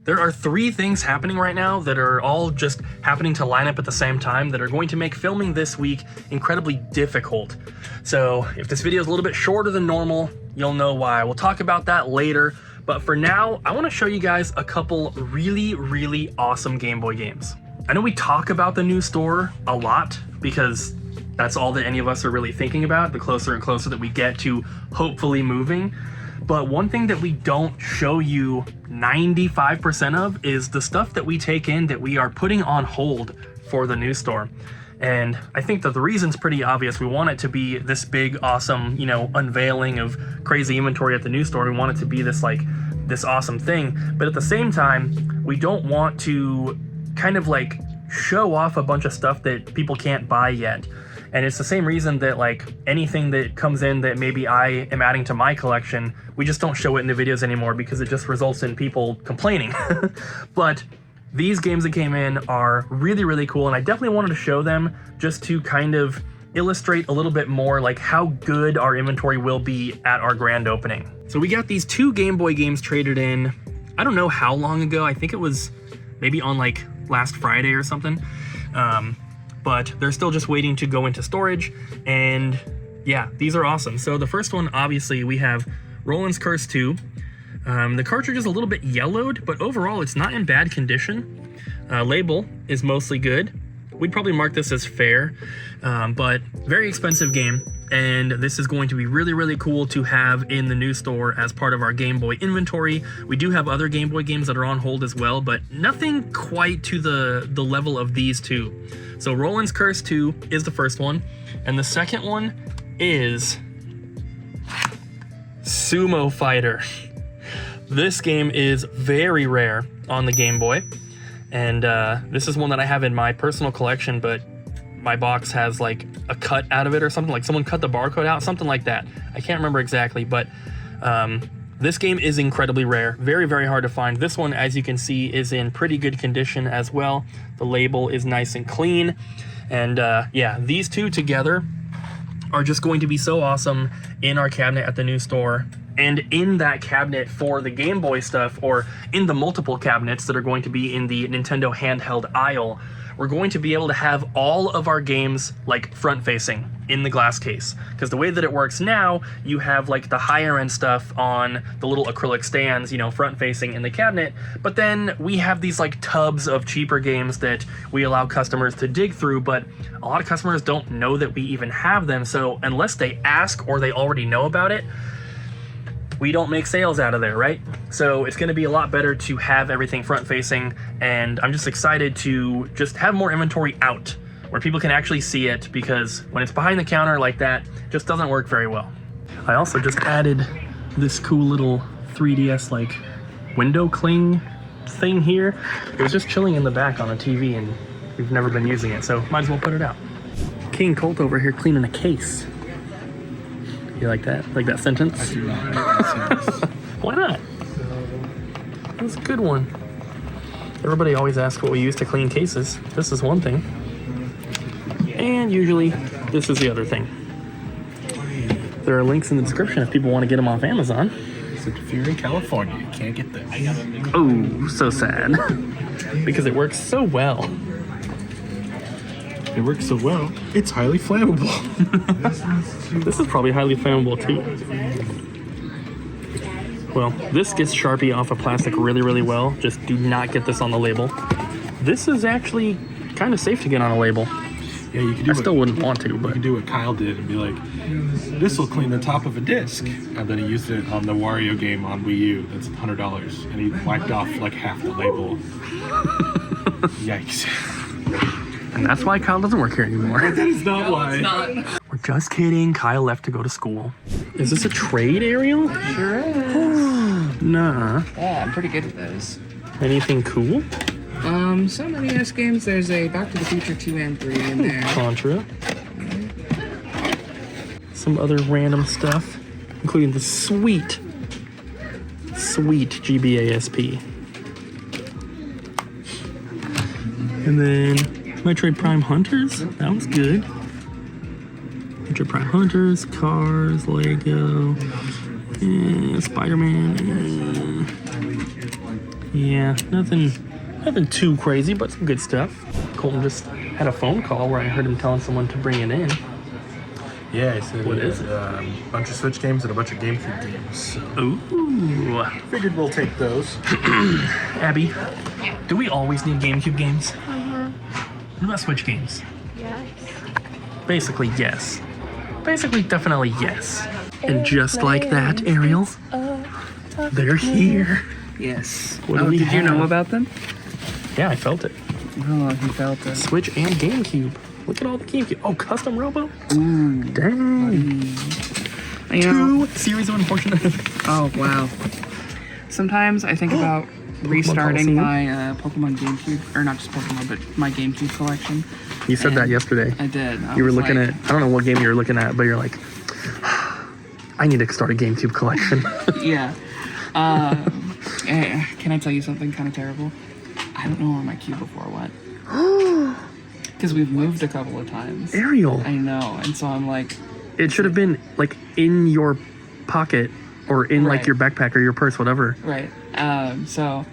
There are 3 things happening right now that are all just happening to line up at the same time that are going to make filming this week incredibly difficult. So if this video is a little bit shorter than normal, you'll know why. We'll talk about that later. But for now, I want to show you guys a couple really awesome Game Boy games. I know we talk about the new store a lot because that's all that any of us are really thinking about, the closer and closer that we get to hopefully moving. But one thing that we don't show you 95% of is the stuff that we take in that we are putting on hold for the new store. And I think that the reason's pretty obvious. We want it to be this big, awesome, you know, unveiling of crazy inventory at the new store. We want it to be this this awesome thing. But at the same time, we don't want to kind of like show off a bunch of stuff that people can't buy yet. And it's the same reason that like anything that comes in that maybe I am adding to my collection, we just don't show it in the videos anymore because it just results in people complaining. But these games that came in are really cool, and I definitely wanted to show them just to kind of illustrate a little bit more like how good our inventory will be at our grand opening. So we got these 2 Game Boy games traded in, I don't know how long ago. I think it was maybe on like last Friday or something. But they're still just waiting to go into storage, and yeah, these are awesome. So the first one, obviously, we have Roland's Curse 2. The cartridge is a little bit yellowed, but overall it's not in bad condition. Label is mostly good. We'd probably mark this as fair, but very expensive game, and this is going to be really cool to have in the new store as part of our Game Boy inventory. We do have other Game Boy games that are on hold as well, but nothing quite to the level of these 2. So Roland's Curse 2 is the first one, and the second one is Sumo Fighter. This game is very rare on the Game Boy, and this is one that I have in my personal collection, but my box has like a cut out of it or something, like someone cut the barcode out, something like that. I can't remember exactly, but this game is incredibly rare, very hard to find. This one, as you can see, is in pretty good condition as well. The label is nice and clean, and yeah, these 2 together are just going to be so awesome in our cabinet at the new store. And in that cabinet for the Game Boy stuff, or in the multiple cabinets that are going to be in the Nintendo handheld aisle, we're going to be able to have all of our games like front facing in the glass case. Because the way that it works now, you have like the higher end stuff on the little acrylic stands, you know, front facing in the cabinet, but then we have these like tubs of cheaper games that we allow customers to dig through, but a lot of customers don't know that we even have them. So unless they ask or they already know about it, we don't make sales out of there, right? So it's gonna be a lot better to have everything front facing, and I'm just excited to just have more inventory out where people can actually see it, because when it's behind the counter like that, it just doesn't work very well. I also just added this cool little 3DS like window cling thing here. It was just chilling in the back on the TV and we've never been using it, so might as well put it out. King Colt over here cleaning a case. You like that? Like that sentence? I do not like that sentence. Why not? That's a good one. Everybody always asks what we use to clean cases. This is one thing. And usually, this is the other thing. There are links in the description if people want to get them off Amazon. So if you're in California, you can't get this. Oh, so sad. Because it works so well. It works so well, it's highly flammable. This is probably highly flammable too. Well, this gets Sharpie off of plastic really well. Just do not get this on the label. This is actually kind of safe to get on a label. Yeah, you can do. I still wouldn't want to, but you can do what Kyle did and be like, "This will clean the top of a disc," and then he used it on the Wario game on Wii U. That's $100, and he wiped off like half the label. Yikes! And that's why Kyle doesn't work here anymore. That is not why. It's not. We're just kidding. Kyle left to go to school. Is this a trade, Ariel? Sure is. Nah. Yeah, I'm pretty good at those. Anything cool? Some NES games, there's a Back to the Future 2 and 3 in there. Contra. Some other random stuff, including the sweet GBASP. And then Metroid Prime Hunters. That was good. Metroid Prime Hunters, Cars, Lego, Spider-Man. Yeah, nothing too crazy, but some good stuff. Colton just had a phone call where I heard him telling someone to bring it in. Yeah, he said What he is had a bunch of Switch games and a bunch of GameCube games. So Ooh. figured we'll take those. Abby, do we always need GameCube games? What about Switch games? Yes. Basically, yes. Basically, definitely yes. And just like that, Ariel, they're here. Yes. What do we did you know have? about them? Yeah, I felt it. Oh, he felt it. Switch and GameCube. Look at all the GameCube. Oh, custom Robo? Ooh. Dang. You know, 2 series of unfortunate. oh, wow. Sometimes I think about restarting Coliseum? my Pokemon GameCube, or not just Pokemon, but my GameCube collection. You said that And yesterday. I did. You were looking at, I don't know what game you were looking at, but you're like, I need to start a GameCube collection. Yeah. Can I tell you something kind of terrible? I don't know where my cube before went. Because we've moved a couple of times. Ariel, I know, and so I'm like, it should have been like in your pocket or in like Right. your backpack or your purse, whatever. right. So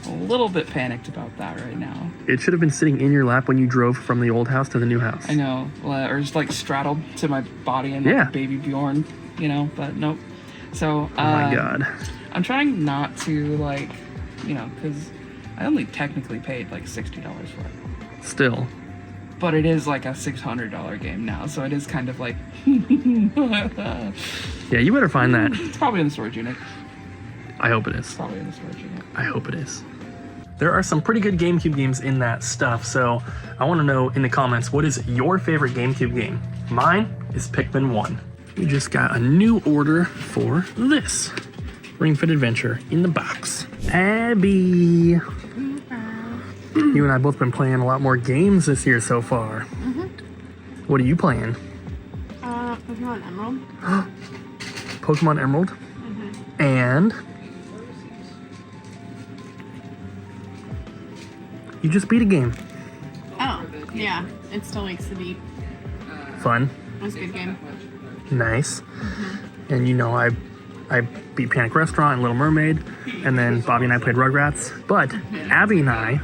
a little bit panicked about that right now. It should have been sitting in your lap when you drove from the old house to the new house. I know, or just like straddled to my body and like Yeah. baby Bjorn, but nope. So Oh my God. I'm trying not to like, because I only technically paid like $60 for it. Still. But it is like a $600 game now, so it is kind of like Yeah, you better find that. it's probably in the storage unit. I hope it is. Probably in the storage unit. I hope it is. There are some pretty good GameCube games in that stuff, so I want to know in the comments, what is your favorite GameCube game? Mine is Pikmin 1. We just got a new order for this. Ring Fit Adventure in the box. Abby! You and I both been playing a lot more games this year so far. What are you playing? Pokemon Emerald. Pokemon Emerald? And you just beat a game. Oh, yeah. It still makes the beat. Fun. It was a good game. Nice. And I beat Panic Restaurant and Little Mermaid, and then Bobby and I played Rugrats. But Abby and I,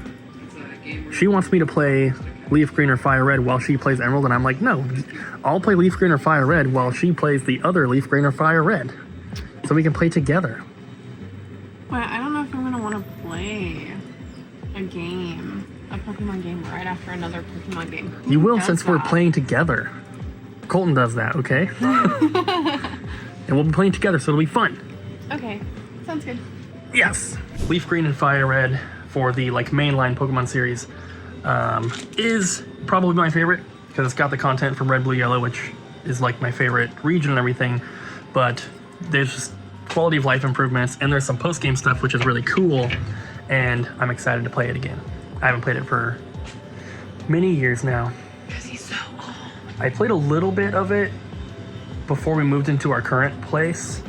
she wants me to play Leaf Green or Fire Red while she plays Emerald, and I'm like, no, I'll play Leaf Green or Fire Red while she plays the other Leaf Green or Fire Red, so we can play together. But I don't know if I'm going to want to play a Pokemon game right after another Pokemon game. You Who will, does since we're that? playing together. Colton does that, okay? And we'll be playing together, so it'll be fun. Okay, sounds good. Yes. Leaf Green and Fire Red for the mainline Pokemon series is probably my favorite because it's got the content from Red, Blue, Yellow, which is like my favorite region and everything. But there's just quality of life improvements, and there's some post-game stuff which is really cool, and I'm excited to play it again. I haven't played it for many years now. Because he's so old. I played a little bit of it before we moved into our current place,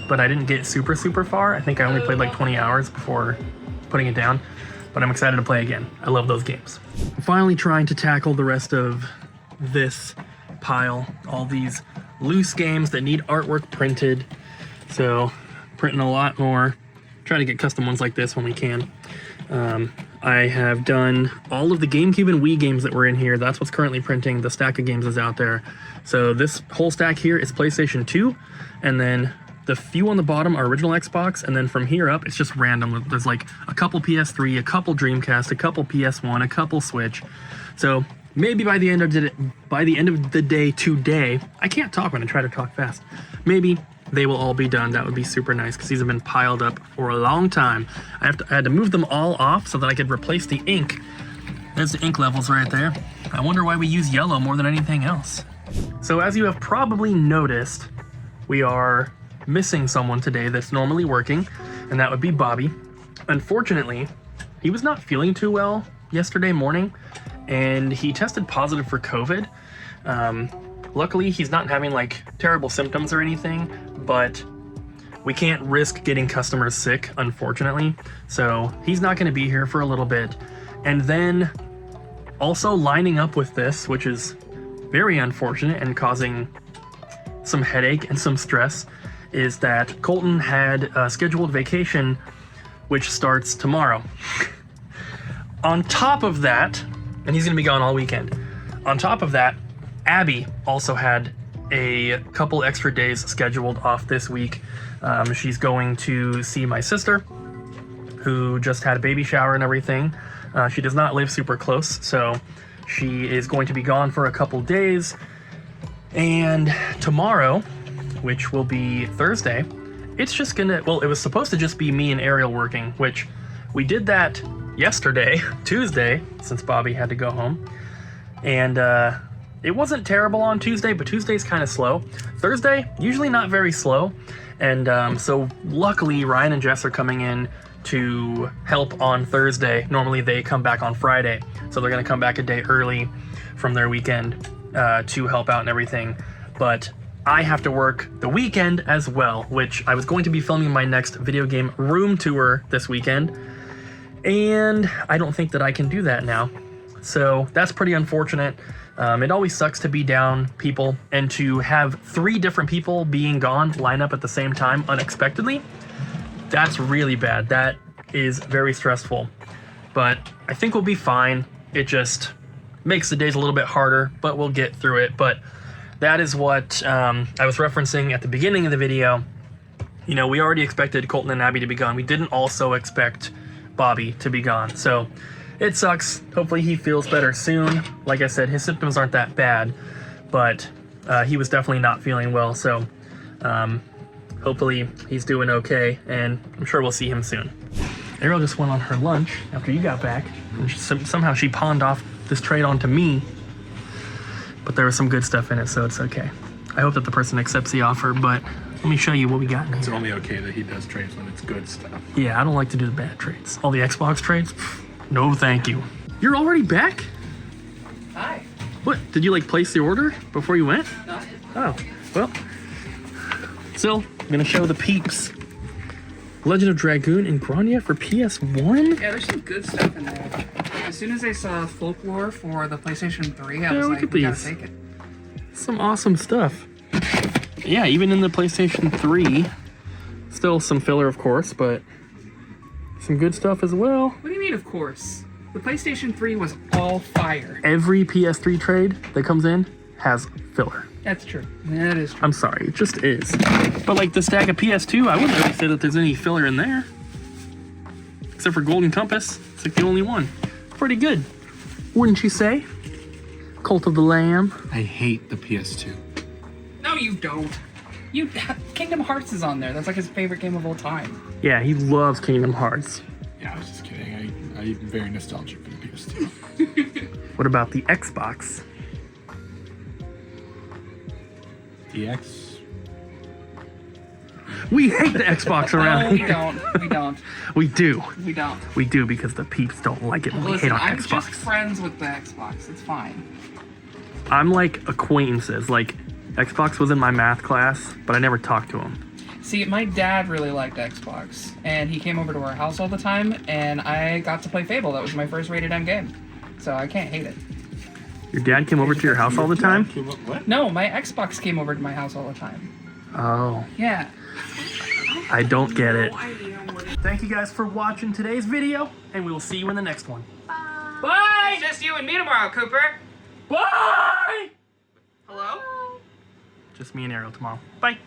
but I didn't get super far. I think I only played like 20 hours before putting it down, but I'm excited to play again. I love those games. I'm finally trying to tackle the rest of this pile, all these loose games that need artwork printed. So printing a lot more, try to get custom ones like this when we can. I have done all of the GameCube and Wii games that were in here. That's what's currently printing. The stack of games is out there. So this whole stack here is PlayStation 2, and then the few on the bottom are original Xbox, and then from here up, it's just random. There's like a couple PS3, a couple Dreamcast, a couple PS1, a couple Switch. So maybe by the end of the day today, I can't talk when I try to talk fast. Maybe they will all be done. That would be super nice because these have been piled up for a long time. I had to move them all off so that I could replace the ink. There's the ink levels right there. I wonder why we use yellow more than anything else. So as you have probably noticed, we are missing someone today that's normally working, and that would be Bobby. Unfortunately, he was not feeling too well yesterday morning, and he tested positive for COVID. Luckily, he's not having like terrible symptoms or anything, but we can't risk getting customers sick, unfortunately. So he's not going to be here for a little bit. And then also lining up with this, which is very unfortunate and causing some headache and some stress, is that Colton had a scheduled vacation which starts tomorrow. On top of that, and he's gonna be gone all weekend. On top of that, Abby also had a couple extra days scheduled off this week. She's going to see my sister, who just had a baby shower and everything. She does not live super close, so she is going to be gone for a couple days. And tomorrow, which will be Thursday, it's just gonna, well, it was supposed to just be me and Ariel working, which we did that yesterday, Tuesday, since Bobby had to go home. And it wasn't terrible on Tuesday, but Tuesday's kind of slow. Thursday, usually not very slow. And so luckily Ryan and Jess are coming in to help on Thursday. Normally they come back on Friday. So they're gonna come back a day early from their weekend to help out and everything. But I have to work the weekend as well, which I was going to be filming my next video game room tour this weekend. And I don't think that I can do that now. So that's pretty unfortunate. It always sucks to be down people and to have 3 different people being gone line up at the same time unexpectedly. That's really bad. That is very stressful. But I think we'll be fine. It just makes the days a little bit harder, but we'll get through it. But that is what I was referencing at the beginning of the video. You know, we already expected Colton and Abby to be gone. We didn't also expect Bobby to be gone. So it sucks. Hopefully he feels better soon. Like I said, his symptoms aren't that bad, but he was definitely not feeling well. So hopefully he's doing okay, and I'm sure we'll see him soon. Ariel just went on her lunch after you got back, and somehow she pawned off this trade onto me, but there was some good stuff in it, so it's okay. I hope that the person accepts the offer, but let me show you what we got in It's here. only okay that he does trades when it's good stuff. Yeah, I don't like to do the bad trades. All the Xbox trades? No, thank you. You're already back? Hi. What, did you like place the order before you went? No. Oh, well. Still, I'm gonna show the peeps. Legend of Dragoon and Grania for PS1? Yeah, there's some good stuff in there. As soon as I saw Folklore for the PlayStation 3, I Yeah, was look like, at we gotta these. take it. Some awesome stuff. Yeah, even in the PlayStation 3, still some filler, of course, but some good stuff as well. What do you mean, of course? The PlayStation 3 was all fire. Every PS3 trade that comes in has filler. That's true. That is true. I'm sorry, it just is. But like the stack of PS2, I wouldn't really say that there's any filler in there. Except for Golden Compass. It's like the only one. Pretty good. Wouldn't you say? Cult of the Lamb. I hate the PS2. No, you don't. Kingdom Hearts is on there. That's like his favorite game of all time. Yeah, he loves Kingdom Hearts. Yeah, I was just kidding. I'm very nostalgic for the PS2. What about the Xbox? DX? We hate the Xbox around No, we here. don't. We don't. We do. We don't. We do because the peeps don't like it when we hate Listen, on I'm Xbox. just friends with the Xbox. It's fine. I'm like acquaintances. Like, Xbox was in my math class, but I never talked to him. See, my dad really liked Xbox, and he came over to our house all the time, and I got to play Fable. That was my first rated M game. So I can't hate it. Your dad came over to your house all the time? What? No, my Xbox came over to my house all the time. Oh, Yeah. I don't get it. No idea what Thank you guys for watching today's video, and we will see you in the next one. Bye! It's just you and me tomorrow, Cooper. Bye! Hello? Just me and Ariel tomorrow. Bye.